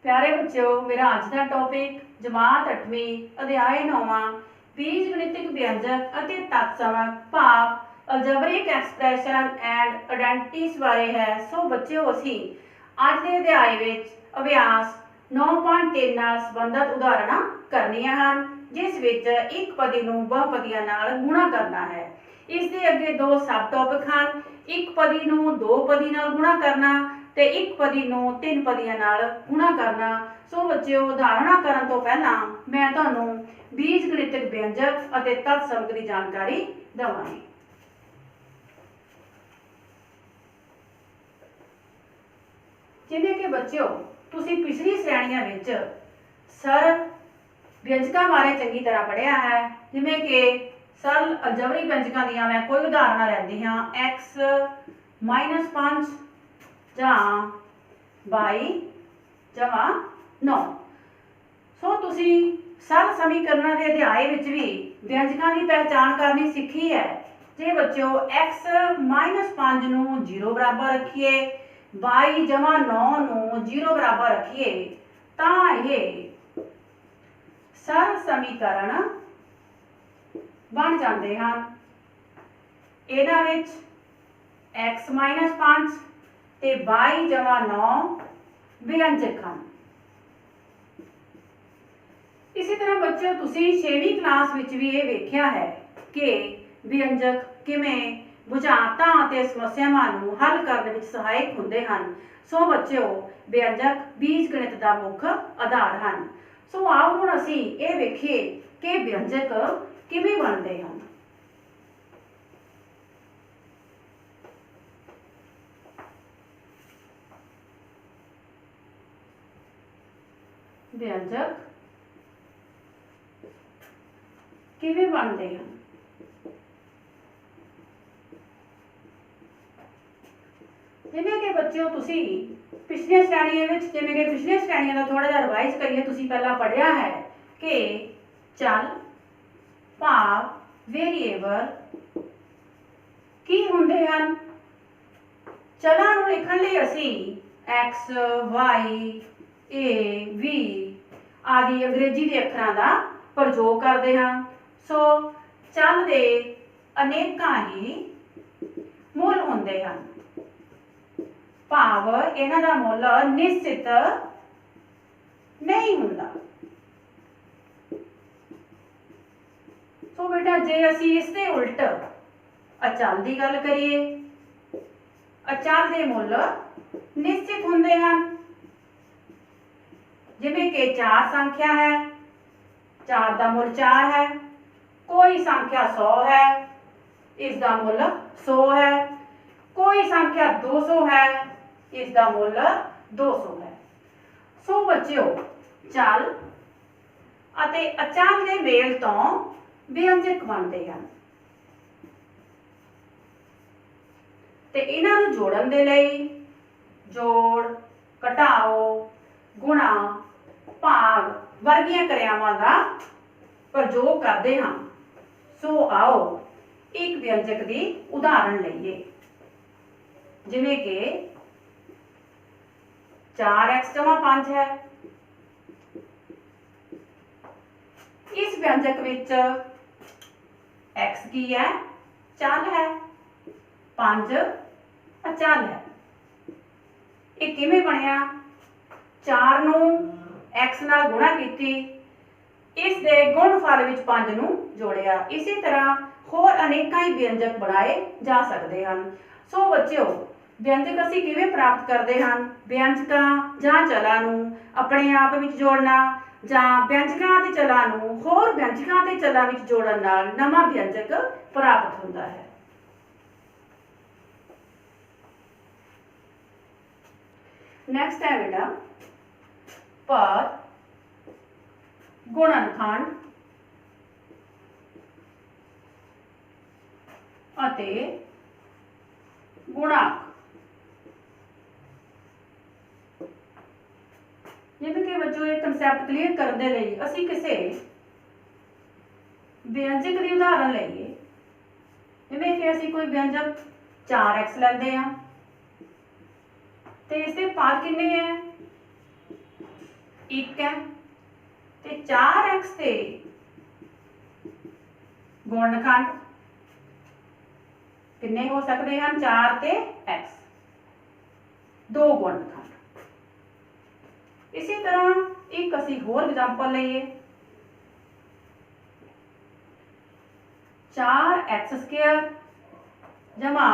प्यारे बच्चों, मेरा अज का टॉपिक जमात 8वीं अध्याय 9वां बीज गणितिक व्यंजक अते तत्समक भाव अलजबरिक एक्सप्रैशन एंड आइडेंटिटीज बारे है। सो बच्चों, असी अज के अध्याय विच अभ्यास 9.3 नाल संबंधित उदाहरण करनियां हन, जिस विच एक पदी नूं बहुपदियां नाल गुणा करना है। इस दे अगे दो सब टॉपिक हन, एक पदी नूं दो पदी नाल गुणा करना ते एक पदी नूं तीन पदियां नाल गुणा करना। सो बच्चों, उदाहरण करन तो पहला मैं तुहानूं बीज गणितिक व्यंजक अते तत्समक दी जानकारी दवांगी। जिवें कि बच्चों तुसीं पिछली श्रेणियां विच सरल व्यंजकां बारे चंगी तरह पढ़िया है। जिवें कि सरल अलजबरी व्यंजकां दीआं मैं कोई उदाहरण लैंदी हां, x-5 जां 22/9। सो तुसी सरल समीकरणों के अध्याय विच भी व्यंजकों की पहचान करनी सीखी है। जे बच्चों x-5 नूं 0 बराबर रखिए, 22/9 नूं 0 बराबर रखिए, तां ये सरल समीकरण बन जाते हैं। इहनां विच x-5 ते 22/9 व्यंजक हैं। इसी तरह बच्चों तुसी 6वीं क्लास विच भी ये वेख्या है कि व्यंजक किवें बुझारतां अते समस्यावां नूं हल करने विच सहायक हुंदे हन। सो बच्चों, व्यंजक बीज गणित का मुख्य आधार हैं। सो आओ हुण असीं ये वेखीए कि व्यंजक किवें बनते हैं। व्यंजक किवें बनते हैं। जिवें कि बच्चों तुसी पिछली श्रेणियों में जिवें कि पिछली श्रेणियों का थोड़ा जिहा रिवाइज करिए। तुसी पहला पढ़िया है कि चल, भाव, वेरीएबल की हुंदे हन। चलां नूं लिखण लई असीं x, y, a, v आदि अंग्रेजी के अखरां का प्रयोग करते हैं। सो चल दे अनेकां ही मुल हुंदे हन। भाव इन्हां दा मुल निश्चित नहीं हुंदा। सो बेटा जे असीं इस दे उल्ट अचल की गल करिए, अचल के मुल निश्चित हुंदे हन। जिवें कि 4 संख्या है, 4 का मुल 4 है। कोई संख्या 100 है, इसका मुल 100 है। कोई संख्या 200 है, इसका मुल 200 है। सो बच्चों, चल अते अचल के मेल तो व्यंजक बनते हैं। ते इन्हां नूं जोड़न दे लई जोड़, घटाओ, गुणा, भाग वर्गियां क्रियावां का प्रयोग करते हैं। सो आओ एक व्यंजक की उदाहरण लईए। जिवें कि 4x-5 है। इस व्यंजक विच x की है, चल है, 5 अचल है। ये किवें बनिया? 4 नूं x नाल गुणा कीती, इस दे गुणफल विच 5 नूं जोड़िया। इसी तरह होर अनेकां ही व्यंजक बनाए जा सकते हैं। सो बच्चों, व्यंजक असीं किवें प्राप्त करते हैं? व्यंजकां जां चलां नूं अपने आप विच जोड़ना जां व्यंजकां ते चलां नूं होर व्यंजकां ते चलां विच जोड़न नाल नवां व्यंजक प्राप्त हुंदा है। नेक्स्ट है बेटा पद, गुणनखंड अते गुणांक। जिवें कि बच्चों ये कंसैप्ट क्लीयर करने लई असीं किसी व्यंजक की उदाहरण लईए। जिवें कि असीं कोई व्यंजक 4x लैंदे हां ते इसके पद किन्ने है? 1 है ते 4x ते गुणनखंड किन्ने हो सकते हैं 4 ते x, 2 गुणनखंड। इसी तरह एक असी होर एग्जाम्पल लईए 4x² जमा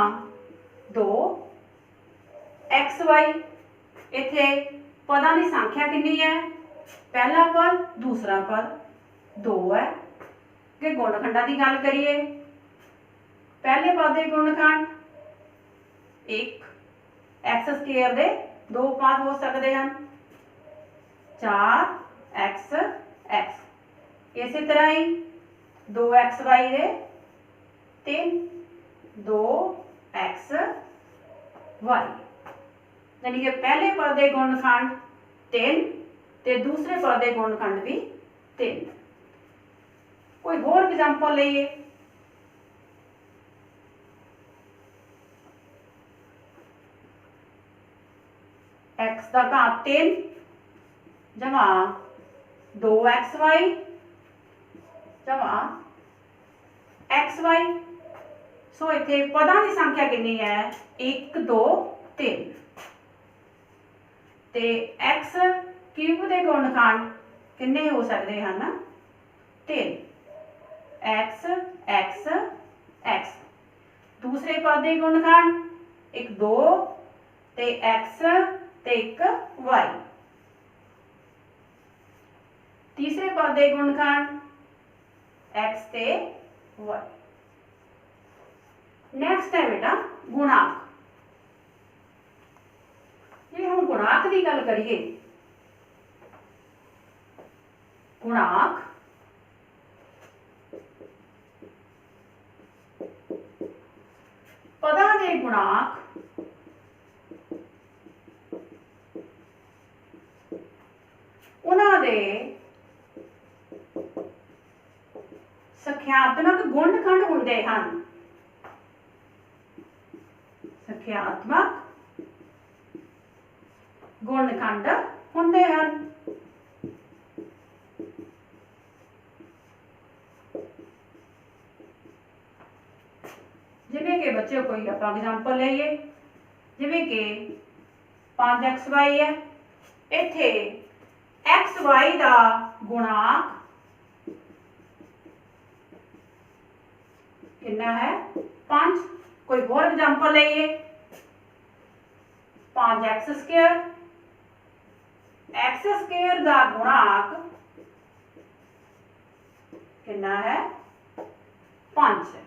2xy। इथे पदां की संख्या कितनी है, पहला पद दूसरा पद 2 है। कि गुणनखंडां की गल करिए, पहले पद के गुणनखंड 1, x² दे 2 पद हो सकते हैं 4x। इसी तरह ही 2xy दे 3, 2xy, यानी कि पहले पद के गुणनखंड 3 ते दूसरे पद के गुणनखंड भी 3। कोई होर एग्जाम्पल लईए x का घात 3 जमा 2xy जमा xy। सो इत्थे पदां की संख्या कितनी है 1 2 3 ते x क्यूब के गुणनखंड कितने हो सकते हैं 3, x। दूसरे पद के गुणनखंड 1 2 ते x ते 1 y। तीसरे पद के गुणनखंड x ते y। नेक्स्ट है बेटा गुणांक। जे हम गुणांक की गल करिए, गुणांक पदां दे गुणांक उन्हां दे संख्यात्मक गुणनखंड हुंदे हन। संख्यात्मक गुणनखंड हुंदे हन। जिवें कि बच्चों कोई आप एग्जाम्पल लईए, जिवें कि 5xy है, इत्थे xy का गुणांक कितना है 5। कोई होर एग्जाम्पल लईए 5x², x² का गुणांक कितना है 5 है।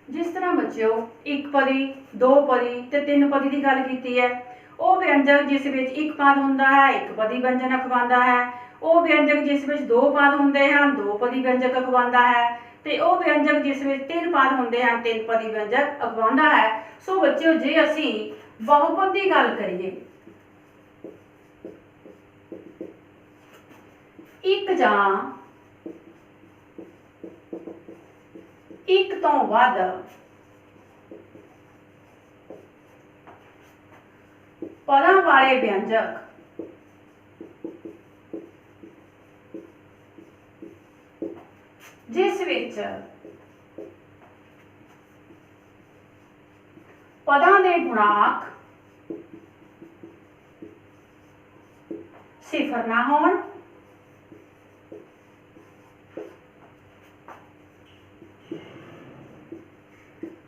जिस तरह बच्चों एक पदी, दो पदी ते 3 पदी की गल की है, वह व्यंजक जिस विच एक पद हुंदा है एक पदी व्यंजन अखवांदा है, वह व्यंजक जिस विच 2 पद हुंदे हैं 2 पदी व्यंजक अखवांदा है, ते वह व्यंजक जिस विच 3 पद हुंदे हैं 3 पदी व्यंजक अखवांदा है। सो बच्चों जे असी बहुपद की गल करिए, एक जां एक तो वध पदां वाले व्यंजक जिस विच पदां दे गुणांक सिफर ना होण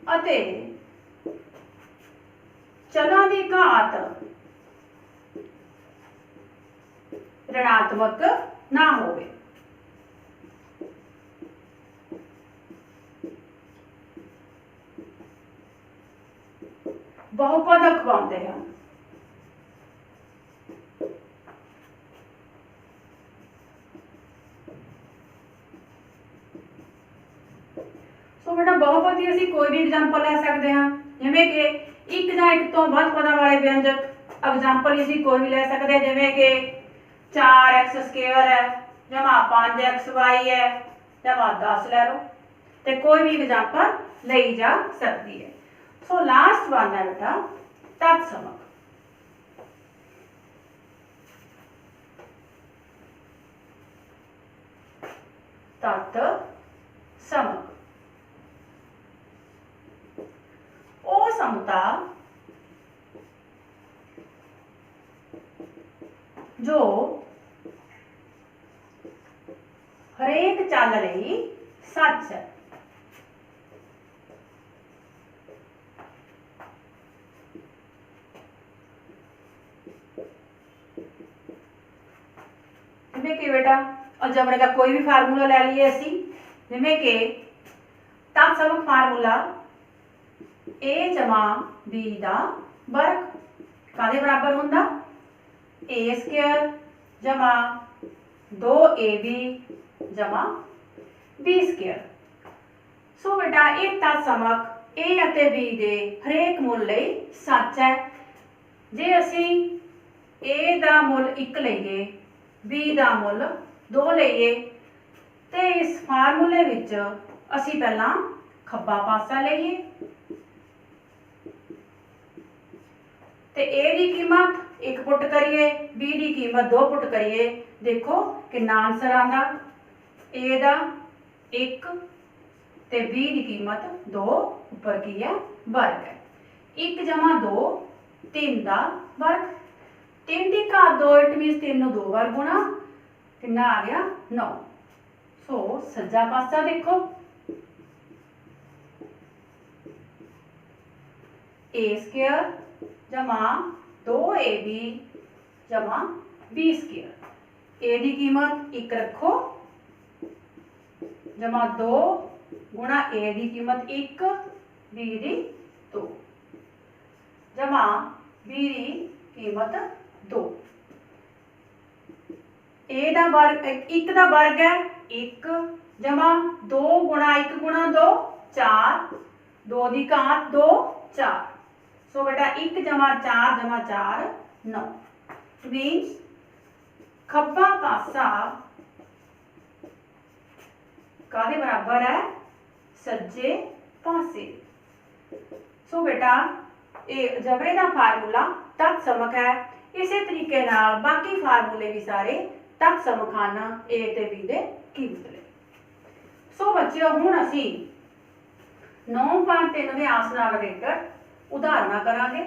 अते चलां दी घात ऋणात्मक ना होवे। बहुपद अखवाउंदे हैं। सो बेटा बहुपद की असीं कोई भी एग्जाम्पल ले सकते हैं, जिवें कि एक जां एक तो वध पदां वाले व्यंजक। एग्जाम्पल असीं कोई भी ले सकते हैं, जिवें कि 4x² है जमा 5xy है जमा 10 लै लो, तो कोई भी एग्जाम्पल ली जा सकती है। सो लास्ट वन है बेटा तत्समक। तत्समक ਉਹ ਸਮਤਾ जो हरेक चल रही सच है। जिमें कि बेटा अलजबरे का कोई भी फार्मूला ले लीए असी, जिमें कि तत्समक फार्मूला ए जमा बी दा वर्ग कादे बराबर हुंदा ए स्क्वायर जमा 2ab जमा बी स्क्वायर। सो बेटा ये तत्समक ए अते बी दे हरेक मुल लई सच है। जे असी ए दा मुल 1 लईए बी दा मुल 2 लईए ते इस फार्मूले विच असी पहला खब्बा पासा लईए ते ए दी कीमत 1 पुट करिए बी दी कीमत 2 पुट करिए, देखो कितना आंसर आंदा ए दा 1 ते बी दी कीमत 2 उपर की है वर्ग है। 1 जमा 2 3 दा वर्ग, 3 दी घात 2 इट मीनस 3 नूं 2 बार गुणा कितना आ गया 9। सो सज्जा पासा देखो ए स्क्वायर जमा 2ab जमा बी स्क्वायर। ए की कीमत 1 रखो जमा 2 गुणा ए की कीमत 1 बी दी 2 जमा बी की कीमत 2। ए दा वर्ग 1 दा वर्ग है 1 जमा 2 गुणा 1 गुणा 2 4 2 दी घात 2 4। सो बेटा 1 जमा 4 9 मीन्स खब्बा पासा कादे बराबर है सज्जे पासे। सो बेटा ये अलजबरे का फार्मूला तत्समक है। इसी तरीके नाल बाकी फार्मूले भी सारे तत्समक हैं ए ते बी दे कीमत। सो बच्चों हुण असी 9.3 अभ्यास नाल रिलेटेड उदाहरण करांगे।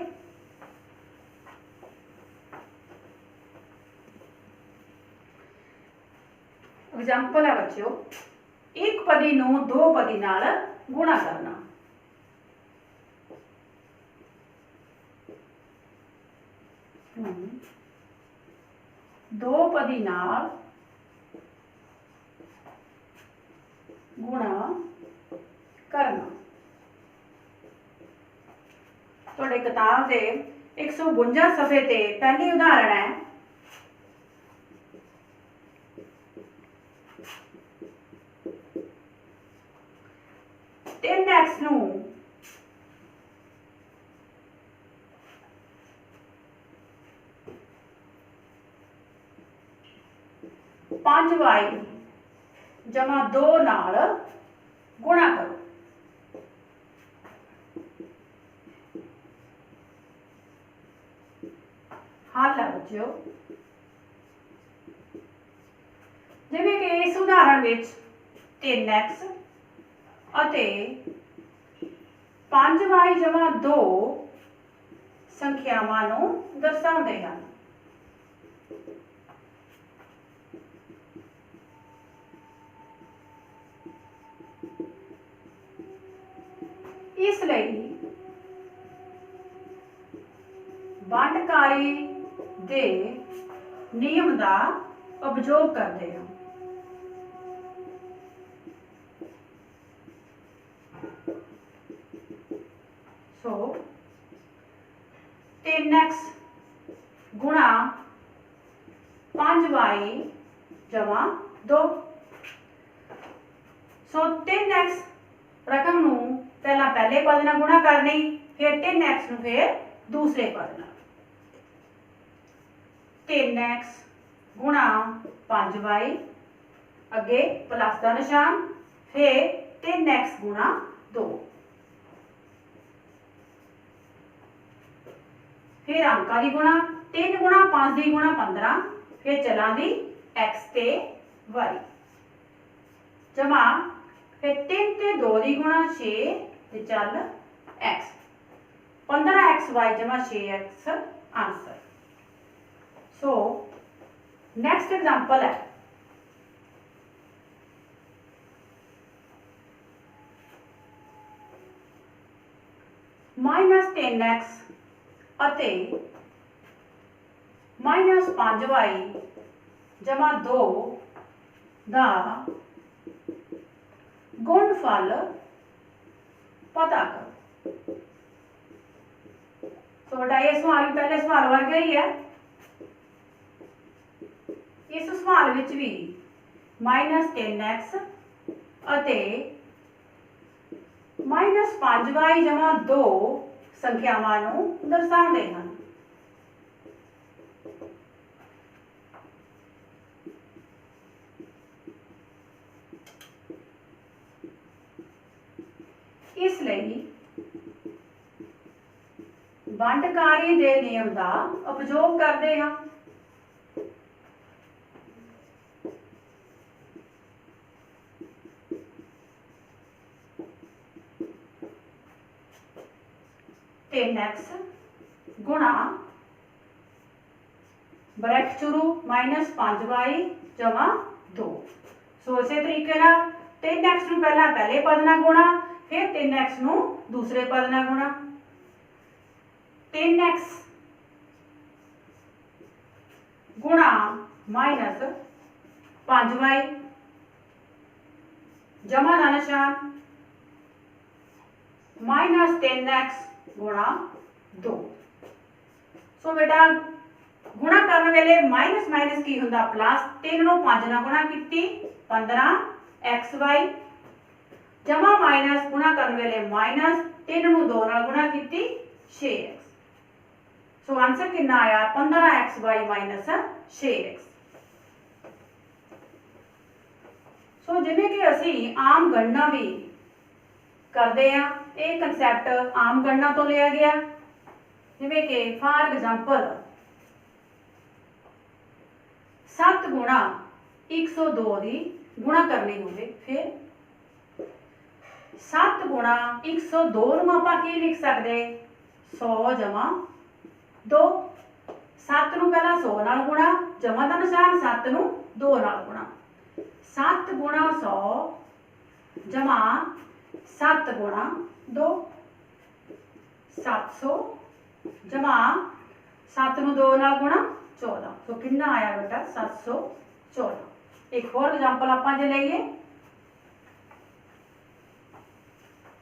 एग्जाम्पल है बच्चों एक पदी नूं दो पदी नाल गुणा करना। दो पदी नाल गुणा करना। तुहाडे किताब के 152 सफ़े ते पहली उदाहरण है तीन एक्स नूं 5y जमा 2 नाल गुणा करो। हल है बच्चों जिवें कि इस उदाहरण विच 3x अते 5y जमा 2 संख्यावां नूं दर्शाउंदे हन। इसलिए वंडकारी दे नियम का उपयोग करते हैं। सो 3x गुणा 5y जमा 2। सो 3x रकम नूं पहले पद नाल गुणा करनी, फिर 3x नूं फिर दूसरे पद नाल। 3x गुणा 5y अगे प्लस का निशान, फिर 3x गुणा 2, फिर अंका की गुणा 3 गुणा 5 की गुणा 15, फिर चलों की x ते y जमा, फिर 3 ते 2 की गुणा 6 ते चल x, 15xy जमा 6x answer. So next example है -3x अते -5y जमा 2 दा गुणफल पता करो। तो बेटा ये सवाल भी पहले सवाल वर्गा ही है। इस सवाल विच भी -3x अते -5y जमा 2 संख्यावां नूं दर्शाउंदे हन। इसलिए वंडकारी दे नियम का उपयोग करते हैं। x गुणा ब्रैकेट शुरू -5y जमा 2। सो इस तरीके 3x नूं पहले पद नाल गुणा, फिर 3x नूं दूसरे पद नाल गुणा। 3x गुणा -5y जमा का निशान -3x गुणा 2। सो बेटा गुणा करने वेले माइनस माइनस की हुंदा प्लस, 3 नूं 5 नाल गुणा कीती 15xy जमा माइनस गुणा करने वेले माइनस, 3 नूं 2 नाल गुणा कीती 6x। सो आंसर कितना आया 15xy माइनस 6x। सो जिवें कि असी आम गणना भी करते हैं, ये कंसैप्ट आम गणना तो लिया गया। जिवें कि फॉर एग्जांपल 7 गुणा 102 की गुणा करनी होवे, फिर 7 गुणा 102 नूं आपां की लिख सकते 100 जमा 2। 7 नूं पहला 100 नाल गुणा, जमा का निशान 7 नूं 2 नाल गुणा। 7 गुणा 100 जमा 7 गुणा 2, 700 जमा 7 नूं 2 नाल गुणा 14। तो कितना आया बेटा 714। एक होर एग्जांपल आपां जे लईए,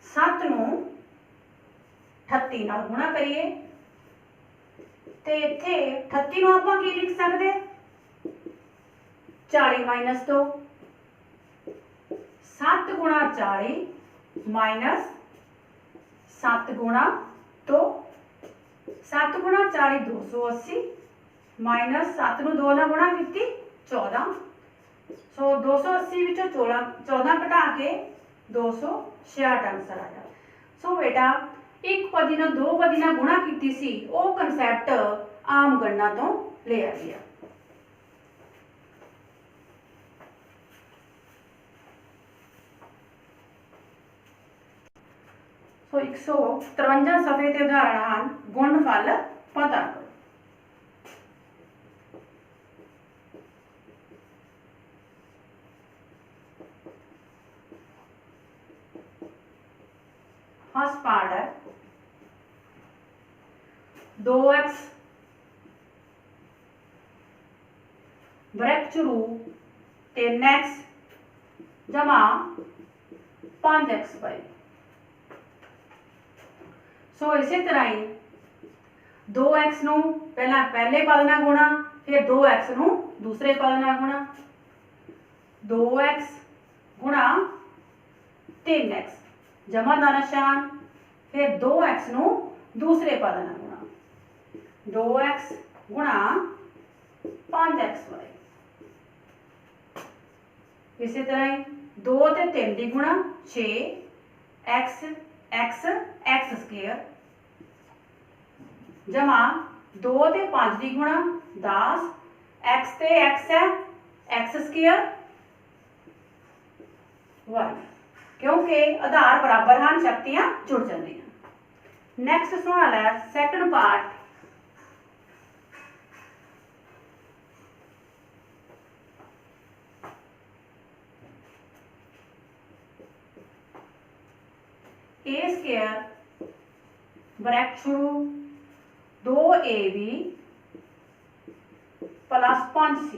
7 नूं 38 नाल गुणा करिए ते इत्थे 38 नूं आपां की लिख सकदे 40 माइनस 2। 7 गुणा 40 माइनस 7 गुणा 2, 7 गुणा 40 280 माइनस 7 नूं 2 नाल गुणा कीती 14। सो 280 विचों 14 घटा के 266 आंसर आया। सो बेटा एक पदी नाल दो पदी नाल गुणा कीती सी, वो कंसैप्ट आम गणना तो लिया गया। सो 153 सफ़े ते उदाहरण हैं गुणफल पता करो। फर्स्ट पार्ट है 2x ब्रैकेट शुरू 3x जमा 5xy। सो इसी तरह ही 2x नूं पहले पद नाल गुणा, फिर 2x नूं दूसरे पद नाल गुणा। 2x गुणा 3x जमा का निशान, फिर 2x नूं दूसरे पद नाल गुणा। 2x गुणा 5xy इसी तरह ही 2 ते 3 की गुणा 6 एक्स एक्स एक्स स्केयर जमा 2 ते 5 की गुणा 10 एक्स ते एक्स है एक्स स्केयर वाई क्योंकि आधार बराबर हैं शक्तियां जुड़ जाती। नैक्सट सवाल है second part A square bracket शुरू 2ab प्लस 5c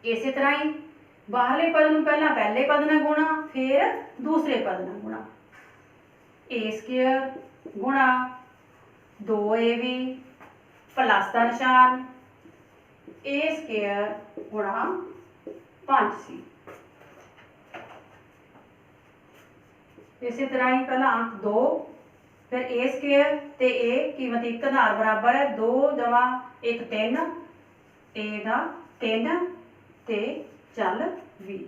इसी तरह ही बाहरले पद में पहला पहले पद ने गुणा फिर दूसरे पद ने गुणा ए स्केयर गुणा 2ab प्लस का निशान ए स्केयर गुणा 5c इसी तरह ही पहला अंक 2 फिर ए स्केयर ते ए कीमत एक आधार बराबर है 2 जमा 1 3 ए का 3 ते चल 20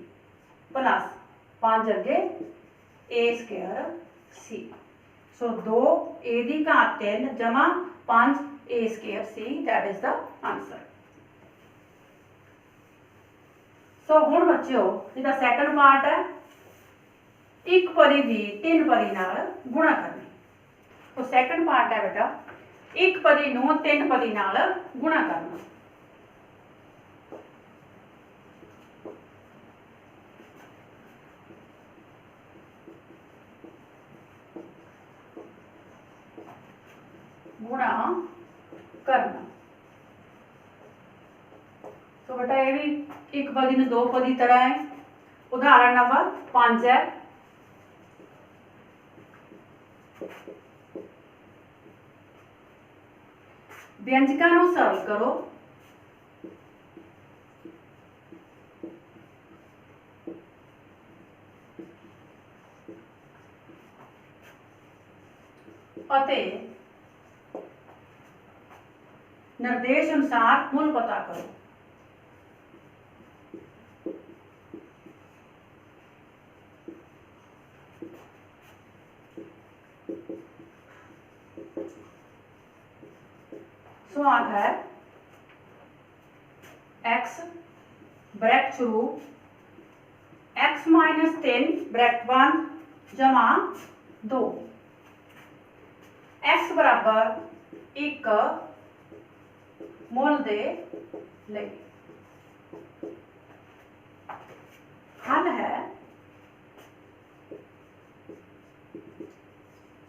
प्लस 5 अगे ए स्केयर सी सो 2 ए की घात 3 जमा 5 a square c that is the answer. So हुण बच्चों जिहदा सैकंड पार्ट है एक पदी की 3 पदी नाल गुणा करनी। तो सैकंड पार्ट है बेटा एक पदी नूं 3 पदी नाल गुणा करना। गुणा करना तो बेटा ये भी एक पदी ने 2 पदी तरह है। उदाहरण नंबर 5 है व्यंजकों को सरल करो अते निर्देश अनुसार मूल पता करो। सवाल है x ब्रैकेट शुरू x माइनस 3 ब्रैकेट 1 जमा 2 x बराबर 1 मुल दे ले हल है।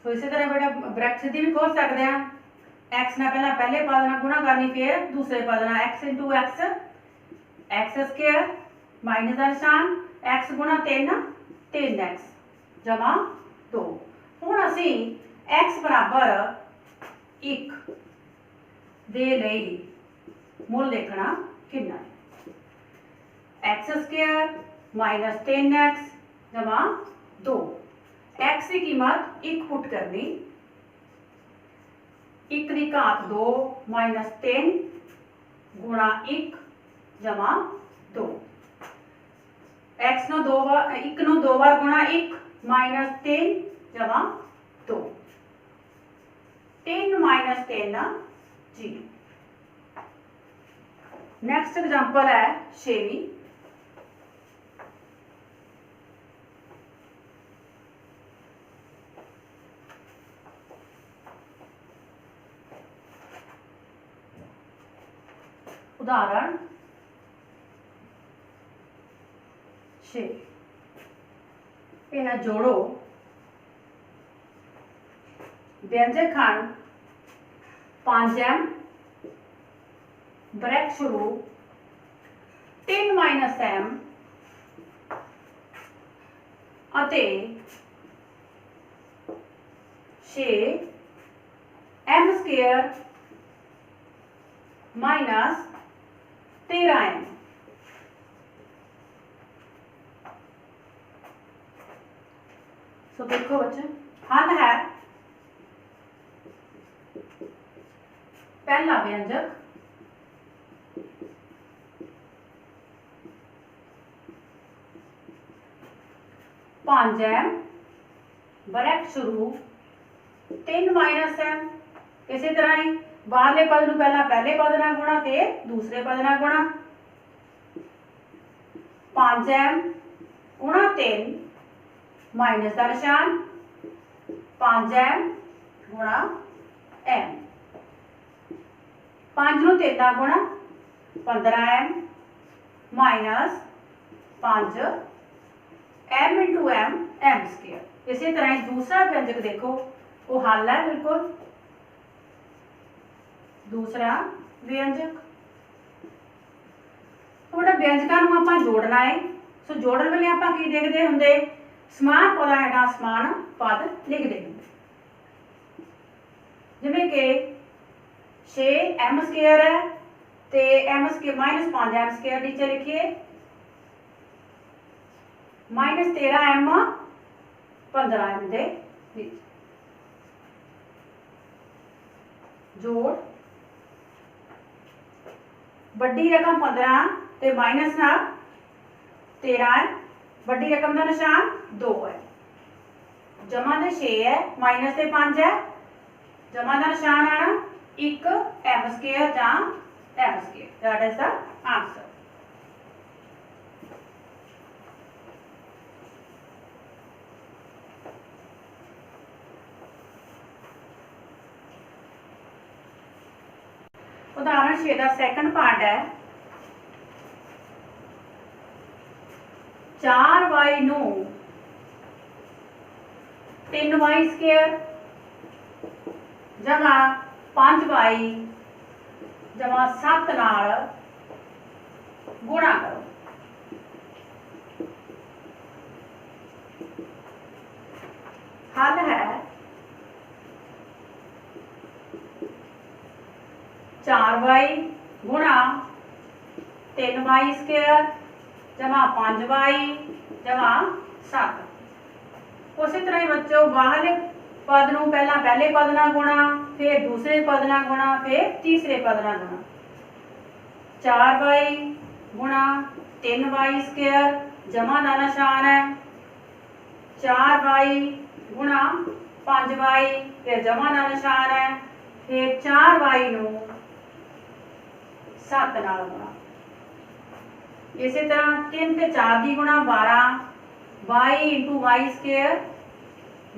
तो इसी तरह बेटा ब्रैकेट सीधी भी खोल सकते हैं एक्स ने पहले पद ना गुणा करनी फिर दूसरे पद ना x into x x square minus का निशान एक्स गुणा 3 एक्स जमा 2 हुण असी एक्स बराबर 1 दे लई मुल लिखना कितना एक्स स्केयर माइनस 3 एक्स जमा 2 एक्स की कीमत 1 पुट करनी 1 की घात 2 माइनस 3 गुणा 1 जमा 2 एक्स नो 2 बार 1 नो 2 बार गुणा 1 माइनस 3 जमा 2 3 माइनस 3 0। नेक्स्ट एग्जांपल है 6वीं उदाहरण 6 यह जोड़ो व्यंजक खंड 5m ब्रैकेट शुरू 3 माइनस m अते 6 m स्क्वायर माइनस 13m सो देखो बच्चे हल है पहला व्यंजक 5m ब्रैकेट शुरू 3 माइनस m। इसी तरह ही बाहरले पद नूं पहला पहले पद नाल गुणा फिर दूसरे पद नाल गुणा 5m गुणा 3 माइनस का निशान 5m गुणा m 5 नूं 3 नाल गुणा 15m minus 5 m into m m square. इसी तरह ही दूसरा व्यंजक देखो वो हल है बिल्कुल। दूसरा व्यंजक थोड़ा व्यंजकों नूं आपां जोड़ना है। सो जोड़न वेले आपां की देखते हुंदे समान पदां हेठां समान पद लिखते हैं। जिवें कि 6m स्क्वायर है तो m square minus 5m square नीचे लिखिए माइनस 13m 15m दे नीचे जोड़ बड़ी रकम 15 ते माइनस नाल 13 बड़ी रकम का निशान 2 है जमा दे 6 है माइनस से 5 है जमा का निशान आना 1 m स्क्वायर या m square that is the answer. उदाहरण 6 का सेकंड पार्ट है 4y नू 3y स्क्वायर जमा 5y जमा 7 नाल गुणा करो। हल है 4y गुणा 3y स्क्वायर जमा 5y जमा 7। उसी तरह ही बच्चों बाहरले पद नूं पहला पहले पद नाल गुणा फिर दूसरे पद नाल गुणा फिर तीसरे पद नाल गुणा 4y गुणा 3y स्क्वायर जमा का निशान है 4y गुणा 5y फिर जमा का निशान है फिर 4y नूं 7 नाल गुणा। इसी तरह 3 ते 4 दी गुणा 12 y into y square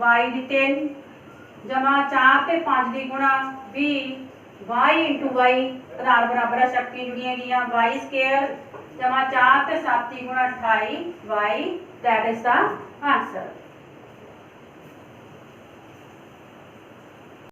y दी 3 जमा 4 ते 5 दी गुणा 20 y इंटू वाई आधार बराबर है शक्ति जुड़िया गई y स्क्वायर जमा 4 ते 7 दी गुणा 28 y that is the answer.